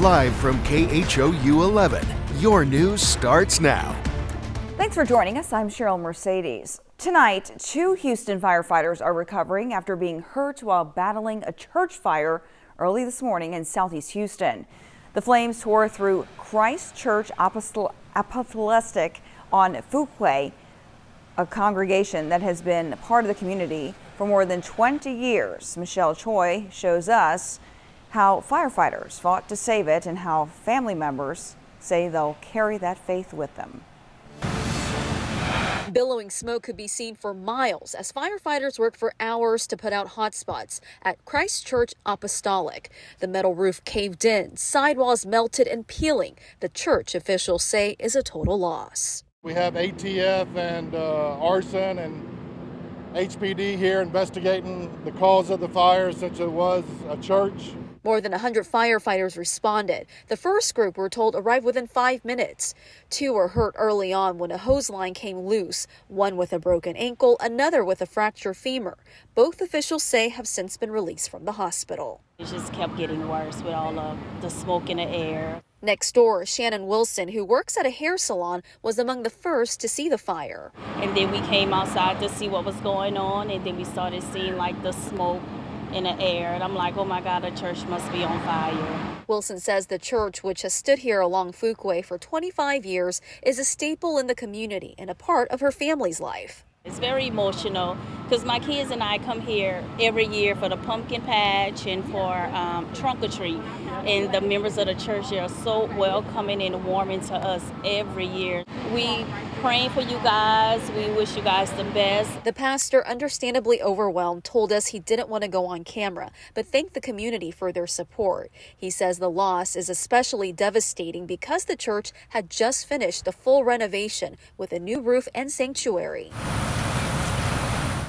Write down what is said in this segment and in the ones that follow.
Live from KHOU 11, your news starts now. Thanks for joining us. I'm Cheryl Mercedes. Tonight, 2 Houston firefighters are recovering after being hurt while battling a church fire early this morning in southeast Houston. The flames tore through Christ Church Apostolic on Freeway, a congregation that has been part of the community for more than 20 years. Michelle Choi shows us how firefighters fought to save it and how family members say they'll carry that faith with them. Billowing smoke could be seen for miles as firefighters worked for hours to put out hot spots at Christ Church Apostolic. The metal roof caved in, sidewalls melted and peeling. The church officials say is a total loss. We have ATF and arson and HPD here investigating the cause of the fire since it was a church. More than 100 firefighters responded. The first group, we're told, arrived within 5 minutes. 2 were hurt early on when a hose line came loose, one with a broken ankle, another with a fractured femur. Both officials say have since been released from the hospital. It just kept getting worse with all of the smoke in the air. Next door, Shannon Wilson, who works at a hair salon, was among the first to see the fire. And then we came outside to see what was going on, and then we started seeing like the smoke in the air, and I'm like, oh my God, the church must be on fire. Wilson says the church, which has stood here along Freeway for 25 years, is a staple in the community and a part of her family's life. It's very emotional because my kids and I come here every year for the pumpkin patch and for trunk or treat, and the members of the church are so welcoming and warming to us every year. We praying for you guys. We wish you guys the best. The pastor, understandably overwhelmed, told us he didn't want to go on camera, but thanked the community for their support. He says the loss is especially devastating because the church had just finished the full renovation with a new roof and sanctuary.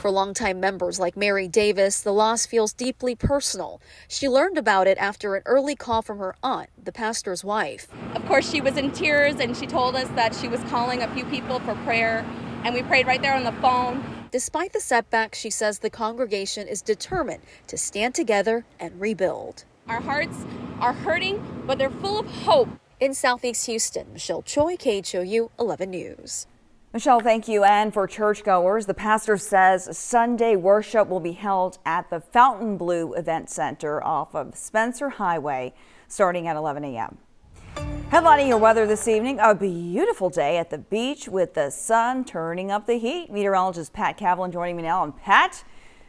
For longtime members like Mary Davis, the loss feels deeply personal. She learned about it after an early call from her aunt, the pastor's wife. Of course, she was in tears and she told us that she was calling a few people for prayer, and we prayed right there on the phone. Despite the setbacks, she says the congregation is determined to stand together and rebuild. Our hearts are hurting, but they're full of hope. In Southeast Houston, Michelle Choi, KHOU 11 News. Michelle, thank you. And for churchgoers, the pastor says Sunday worship will be held at the Fontainebleau Event Center off of Spencer Highway starting at 11 a.m. Headlining your weather this evening, a beautiful day at the beach with the sun turning up the heat. Meteorologist Pat Cavlin joining me now. And Pat,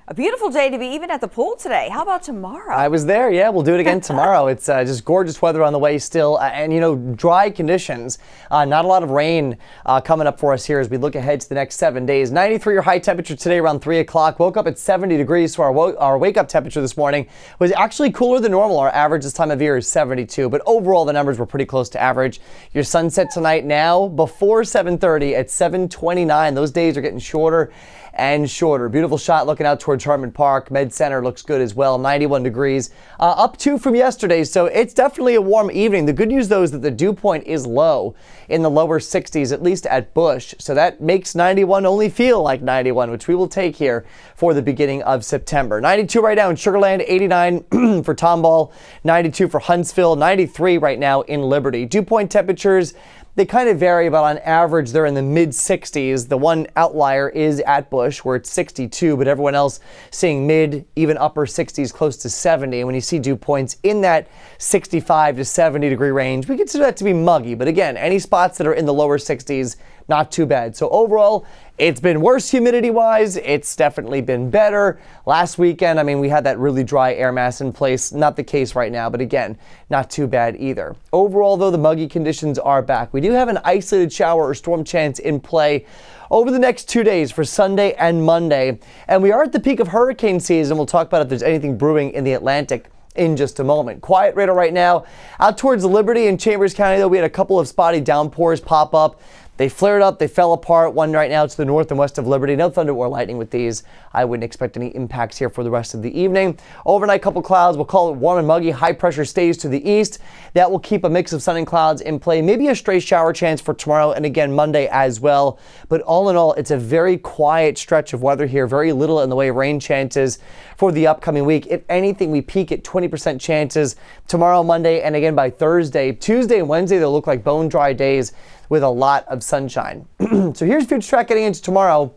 a beautiful day to be even at the pool today. How about tomorrow? I was there. Yeah, we'll do it again tomorrow. It's just gorgeous weather on the way still. And, you know, dry conditions. Not a lot of rain coming up for us here as we look ahead to the next 7 days. 93 your high temperature today around 3 o'clock. Woke up at 70 degrees. So our wake-up temperature this morning was actually cooler than normal. Our average this time of year is 72. But overall, the numbers were pretty close to average. Your sunset tonight now before 7:30 at 7:29. Those days are getting shorter and shorter. Beautiful shot looking out towards Hartman Park. Med Center looks good as well. 91 degrees. Up 2 from yesterday, so it's definitely a warm evening. The good news, though, is that the dew point is low in the lower 60s, at least at Bush. So that makes 91 only feel like 91, which we will take here for the beginning of September. 92 right now in Sugar Land, 89 for Tomball, 92 for Huntsville, 93 right now in Liberty. Dew point temperatures, they kind of vary, but on average, they're in the mid-60s. The one outlier is at Bush, where it's 62, but everyone else seeing mid, even upper 60s, close to 70. And when you see dew points in that 65 to 70 degree range, we consider that to be muggy. But again, any spots that are in the lower 60s, not too bad. So overall, it's been worse humidity-wise. It's definitely been better. Last weekend, I mean, we had that really dry air mass in place. Not the case right now, but again, not too bad either. Overall, though, the muggy conditions are back. We do have an isolated shower or storm chance in play over the next 2 days for Sunday and Monday. And we are at the peak of hurricane season. We'll talk about if there's anything brewing in the Atlantic in just a moment. Quiet radar right now out towards Liberty and Chambers County, though. We had a couple of spotty downpours pop up. They flared up, they fell apart. One right now to the north and west of Liberty. No thunder or lightning with these. I wouldn't expect any impacts here for the rest of the evening. Overnight, couple clouds. We'll call it warm and muggy. High pressure stays to the east. That will keep a mix of sun and clouds in play. Maybe a stray shower chance for tomorrow and again Monday as well. But all in all, it's a very quiet stretch of weather here. Very little in the way of rain chances for the upcoming week. If anything, we peak at 20% chances tomorrow, Monday, and again by Thursday. Tuesday and Wednesday, they'll look like bone dry days with a lot of sunshine. So here's future track getting into tomorrow.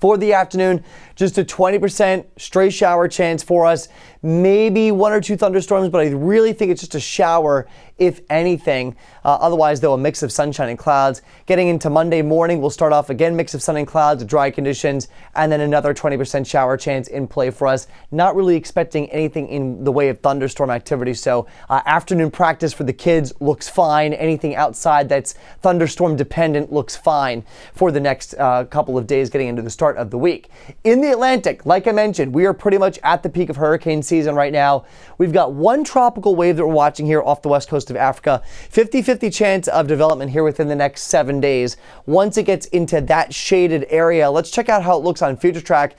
For the afternoon, just a 20% stray shower chance for us. Maybe 1 or 2 thunderstorms, but I really think it's just a shower, if anything. Otherwise, though, a mix of sunshine and clouds. Getting into Monday morning, we'll start off again, mix of sun and clouds, dry conditions, and then another 20% shower chance in play for us. Not really expecting anything in the way of thunderstorm activity. So afternoon practice for the kids looks fine. Anything outside that's thunderstorm dependent looks fine for the next couple of days getting into the start of the week. In the Atlantic, like I mentioned, we are pretty much at the peak of hurricane season right now. We've got one tropical wave that we're watching here off the west coast of Africa. 50-50 chance of development here within the next 7 days. Once it gets into that shaded area, let's check out how it looks on Future Track.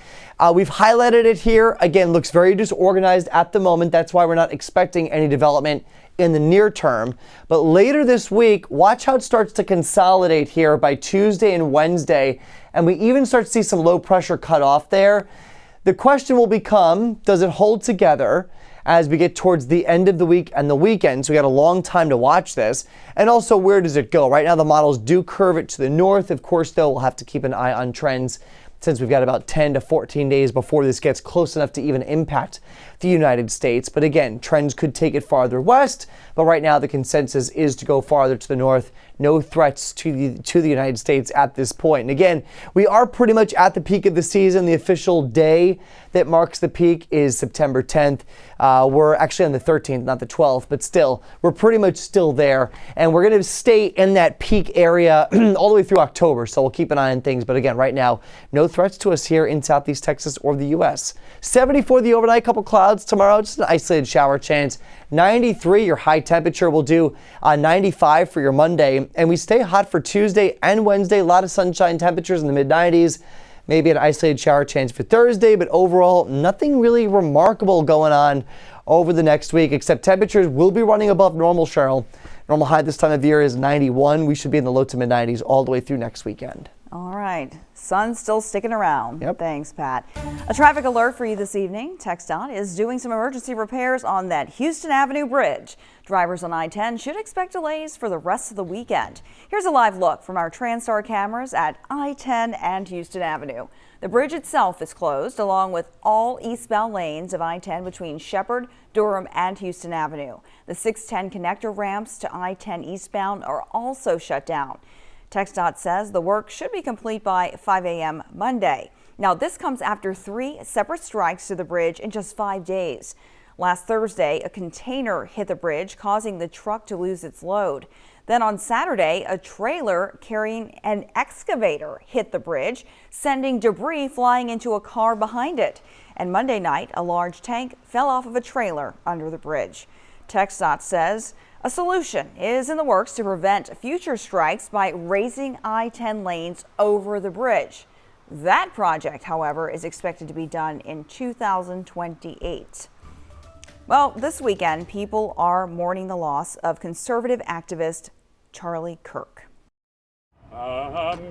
We've highlighted it here. Again, looks very disorganized at the moment. That's why we're not expecting any development in the near term. But later this week, watch how it starts to consolidate here by Tuesday and Wednesday. And we even start to see some low pressure cut off there. The question will become, does it hold together as we get towards the end of the week and the weekend? So we got a long time to watch this. And also, where does it go? Right now, the models do curve it to the north. Of course, though, we'll have to keep an eye on trends since we've got about 10 to 14 days before this gets close enough to even impact the United States. But again, trends could take it farther west, but right now the consensus is to go farther to the north. No threats to the United States at this point. And again, we are pretty much at the peak of the season. The official day that marks the peak is September 10th. We're actually on the 13th, not the 12th, but still, we're pretty much still there. And we're going to stay in that peak area all the way through October. So we'll keep an eye on things. But again, right now, no threats to us here in Southeast Texas or the U.S. 74 the overnight, couple clouds tomorrow, just an isolated shower chance. 93 your high temperature. Will do 95 for your Monday. And we stay hot for Tuesday and Wednesday. A lot of sunshine, temperatures in the mid-90s. Maybe an isolated shower chance for Thursday, but overall, nothing really remarkable going on over the next week, except temperatures will be running above normal, Cheryl. Normal high this time of year is 91. We should be in the low to mid-90s all the way through next weekend. All right. Sun's still sticking around. Yep. Thanks, Pat. A traffic alert for you this evening. TxDOT is doing some emergency repairs on that Houston Avenue bridge. Drivers on I-10 should expect delays for the rest of the weekend. Here's a live look from our TransStar cameras at I-10 and Houston Avenue. The bridge itself is closed, along with all eastbound lanes of I-10 between Shepherd, Durham, and Houston Avenue. The 610 connector ramps to I-10 eastbound are also shut down. TxDOT says the work should be complete by 5 a.m. Monday. Now, this comes after 3 separate strikes to the bridge in just 5 days. Last Thursday, a container hit the bridge, causing the truck to lose its load. Then on Saturday, a trailer carrying an excavator hit the bridge, sending debris flying into a car behind it. And Monday night, a large tank fell off of a trailer under the bridge. TxDOT says a solution is in the works to prevent future strikes by raising I-10 lanes over the bridge. That project, however, is expected to be done in 2028. Well, this weekend, people are mourning the loss of conservative activist Charlie Kirk. Amazing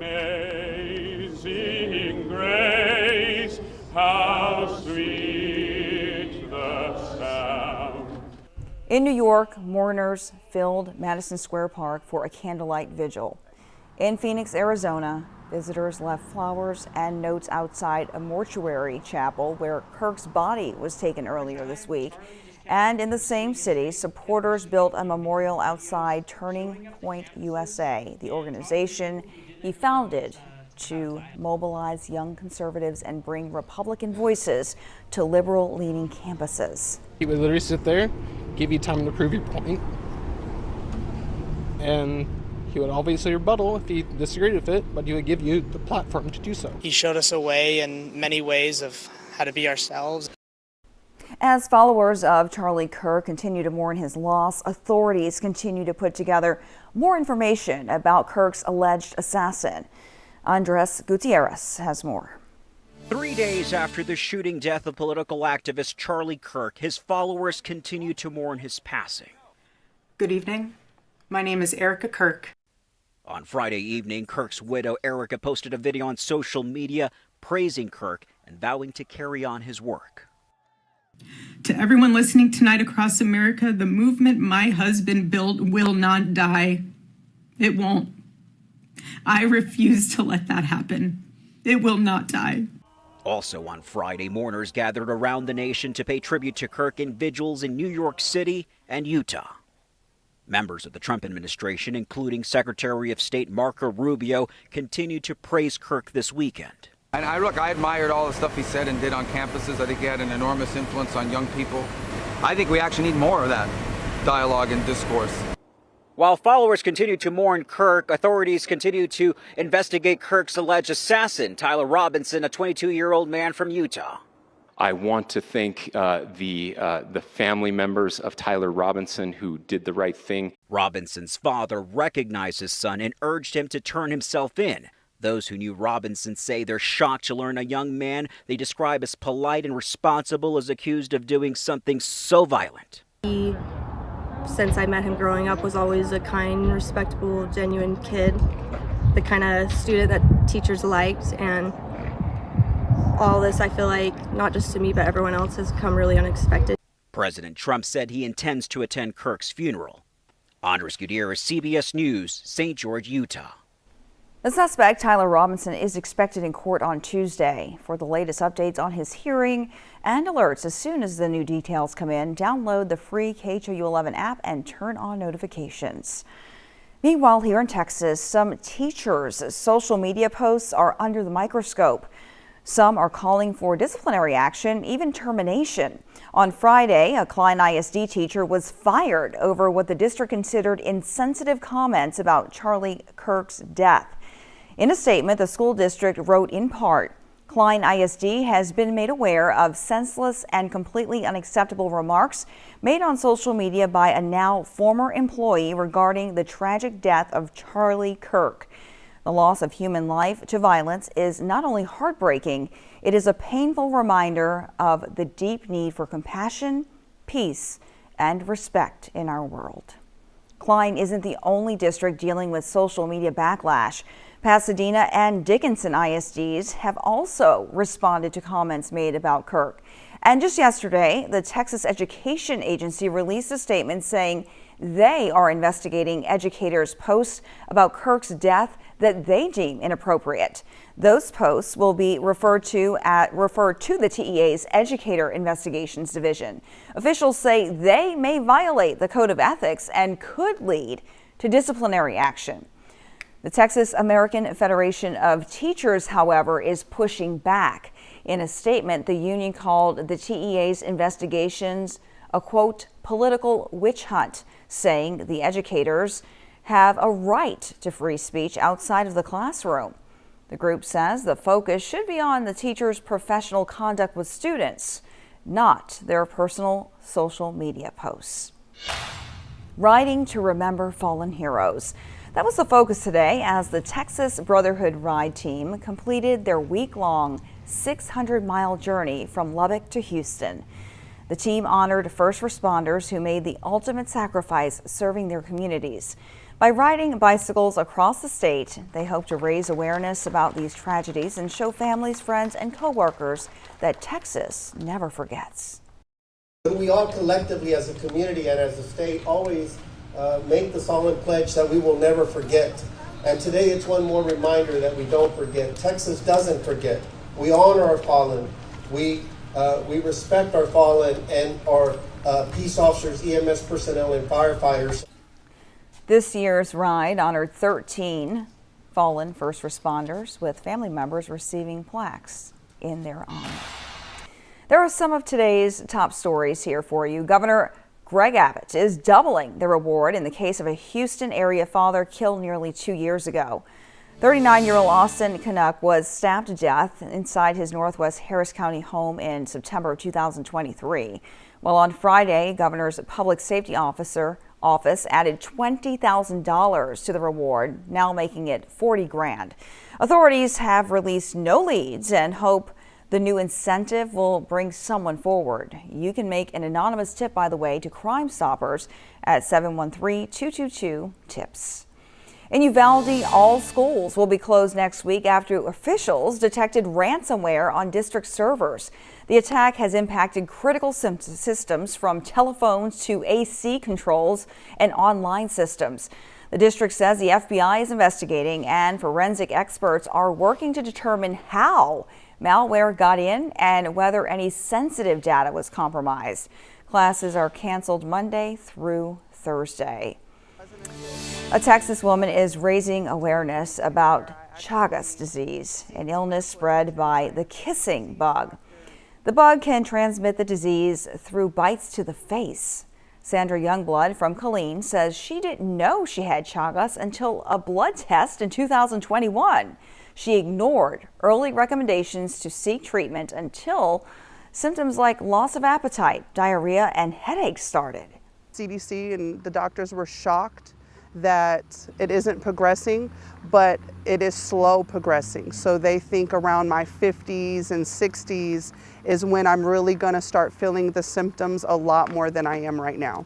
grace, how sweet the sound. In New York, mourners filled Madison Square Park for a candlelight vigil. In Phoenix, Arizona, visitors left flowers and notes outside a mortuary chapel where Kirk's body was taken earlier this week. And in the same city, supporters built a memorial outside Turning Point USA, the organization he founded to mobilize young conservatives and bring Republican voices to liberal-leaning campuses. He would literally sit there, give you time to prove your point, and he would obviously rebuttal if he disagreed with it, but he would give you the platform to do so. He showed us a way in many ways of how to be ourselves. As followers of Charlie Kirk continue to mourn his loss, authorities continue to put together more information about Kirk's alleged assassin. Andres Gutierrez has more. 3 days after the shooting death of political activist Charlie Kirk, his followers continue to mourn his passing. Good evening. My name is Erica Kirk. On Friday evening, Kirk's widow Erica posted a video on social media praising Kirk and vowing to carry on his work. To everyone listening tonight across America, the movement my husband built will not die. It won't. I refuse to let that happen. It will not die. Also on Friday, mourners gathered around the nation to pay tribute to Kirk in vigils in New York City and Utah. Members of the Trump administration, including Secretary of State Marco Rubio, continued to praise Kirk this weekend. And I admired all the stuff he said and did on campuses. I think he had an enormous influence on young people. I think we actually need more of that dialogue and discourse. While followers continue to mourn Kirk, authorities continue to investigate Kirk's alleged assassin, Tyler Robinson, a 22-year-old man from Utah. I want to thank the family members of Tyler Robinson who did the right thing. Robinson's father recognized his son and urged him to turn himself in. Those who knew Robinson say they're shocked to learn a young man they describe as polite and responsible is accused of doing something so violent. He, since I met him growing up, was always a kind, respectable, genuine kid, the kind of student that teachers liked, and all this, I feel like, not just to me, but everyone else, has come really unexpected. President Trump said he intends to attend Kirk's funeral. Andres Gutierrez, CBS News, St. George, Utah. The suspect, Tyler Robinson, is expected in court on Tuesday. For the latest updates on his hearing and alerts as soon as the new details come in, download the free KHOU 11 app and turn on notifications. Meanwhile, here in Texas, some teachers' social media posts are under the microscope. Some are calling for disciplinary action, even termination. On Friday, a Klein ISD teacher was fired over what the district considered insensitive comments about Charlie Kirk's death. In a statement, the school district wrote in part, Klein ISD has been made aware of senseless and completely unacceptable remarks made on social media by a now former employee regarding the tragic death of Charlie Kirk. The loss of human life to violence is not only heartbreaking, it is a painful reminder of the deep need for compassion, peace, and respect in our world. Klein isn't the only district dealing with social media backlash. Pasadena and Dickinson ISDs have also responded to comments made about Kirk. And just yesterday, the Texas Education Agency released a statement saying they are investigating educators' posts about Kirk's death that they deem inappropriate. Those posts will be referred to the TEA's Educator Investigations Division. Officials say they may violate the Code of Ethics and could lead to disciplinary action. The Texas American Federation of Teachers, however, is pushing back. In a statement, the union called the TEA's investigations a, quote, political witch hunt, saying the educators have a right to free speech outside of the classroom. The group says the focus should be on the teachers' professional conduct with students, not their personal social media posts. Riding to remember fallen heroes. That was the focus today as the Texas Brotherhood Ride team completed their week-long 600-mile journey from Lubbock to Houston. The team honored first responders who made the ultimate sacrifice serving their communities. By riding bicycles across the state, they hope to raise awareness about these tragedies and show families, friends, and coworkers that Texas never forgets. We all collectively as a community and as a state always make the solemn pledge that we will never forget. And today it's one more reminder that we don't forget. Texas doesn't forget. We honor our fallen. We respect our fallen and our peace officers, EMS personnel, and firefighters. This year's ride honored 13 fallen first responders, with family members receiving plaques in their honor. There are some of today's top stories here for you. Governor Greg Abbott is doubling the reward in the case of a Houston area father killed nearly 2 years ago. 39-year-old Austin Canuck was stabbed to death inside his Northwest Harris County home in September of 2023. Well, on Friday, Governor's Public Safety Office added $20,000 to the reward, now making it $40 grand. Authorities have released no leads and hope the new incentive will bring someone forward. You can make an anonymous tip, by the way, to Crime Stoppers at 713-222-TIPS. In Uvalde, all schools will be closed next week after officials detected ransomware on district servers. The attack has impacted critical systems from telephones to AC controls and online systems. The district says the FBI is investigating and forensic experts are working to determine how malware got in and whether any sensitive data was compromised. Classes are canceled Monday through Thursday. A Texas woman is raising awareness about Chagas disease, an illness spread by the kissing bug. The bug can transmit the disease through bites to the face. Sandra Youngblood from Killeen says she didn't know she had Chagas until a blood test in 2021. She ignored early recommendations to seek treatment until symptoms like loss of appetite, diarrhea, and headaches started. CDC and the doctors were shocked that it isn't progressing, but it is slow progressing. So they think around my 50s and 60s is when I'm really going to start feeling the symptoms a lot more than I am right now.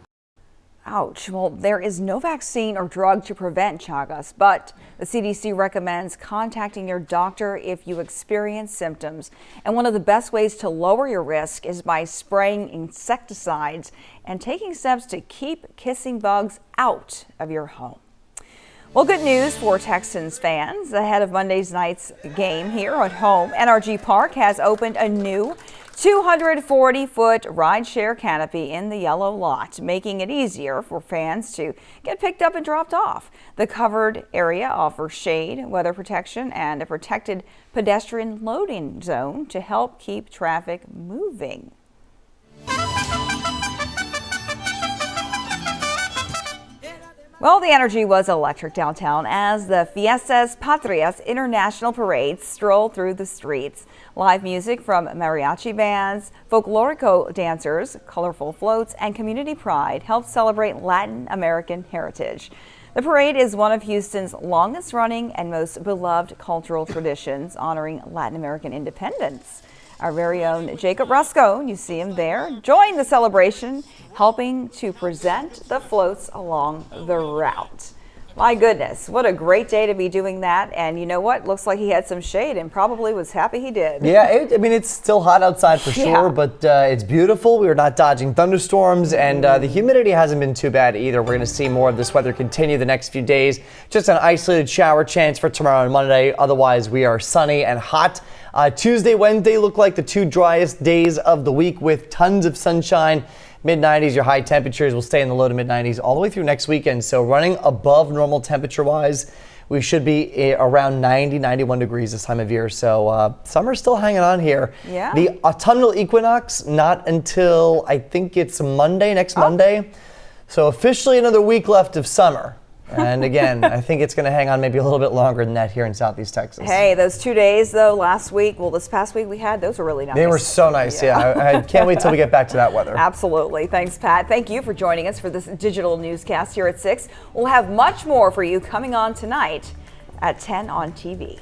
Ouch. Well, there is no vaccine or drug to prevent Chagas, but the CDC recommends contacting your doctor if you experience symptoms. And one of the best ways to lower your risk is by spraying insecticides and taking steps to keep kissing bugs out of your home. Well, good news for Texans fans. Ahead of Monday's night's game here at home, NRG Park has opened a new 240-foot rideshare canopy in the yellow lot, making it easier for fans to get picked up and dropped off. The covered area offers shade, weather protection, and a protected pedestrian loading zone to help keep traffic moving. Well, the energy was electric downtown as the Fiestas Patrias International Parade strolled through the streets. Live music from mariachi bands, folklorico dancers, colorful floats, and community pride helped celebrate Latin American heritage. The parade is one of Houston's longest running and most beloved cultural traditions, honoring Latin American independence. Our very own Jacob Rusco, you see him there, joined the celebration, helping to present the floats along the route. My goodness, what a great day to be doing that. And you know what? Looks like he had some shade and probably was happy he did. Yeah, I mean, it's still hot outside for sure, but it's beautiful. We are not dodging thunderstorms, and the humidity hasn't been too bad either. We're going to see more of this weather continue the next few days. Just an isolated shower chance for tomorrow and Monday. Otherwise, we are sunny and hot. Tuesday, Wednesday look like the two driest days of the week with tons of sunshine. Mid-90s, your high temperatures will stay in the low to mid-90s all the way through next weekend. So running above normal temperature-wise, we should be around 90, 91 degrees this time of year. So summer's still hanging on here. Yeah. The autumnal equinox, not until I think it's Monday, next Monday. So officially another week left of summer. And again, I think it's going to hang on maybe a little bit longer than that here in Southeast Texas. Hey, those 2 days though, last week, well, this past week we had, those were really nice. They were so nice, yeah. I can't wait till we get back to that weather. Absolutely. Thanks, Pat. Thank you for joining us for this digital newscast here at 6. We'll have much more for you coming on tonight at 10 on TV.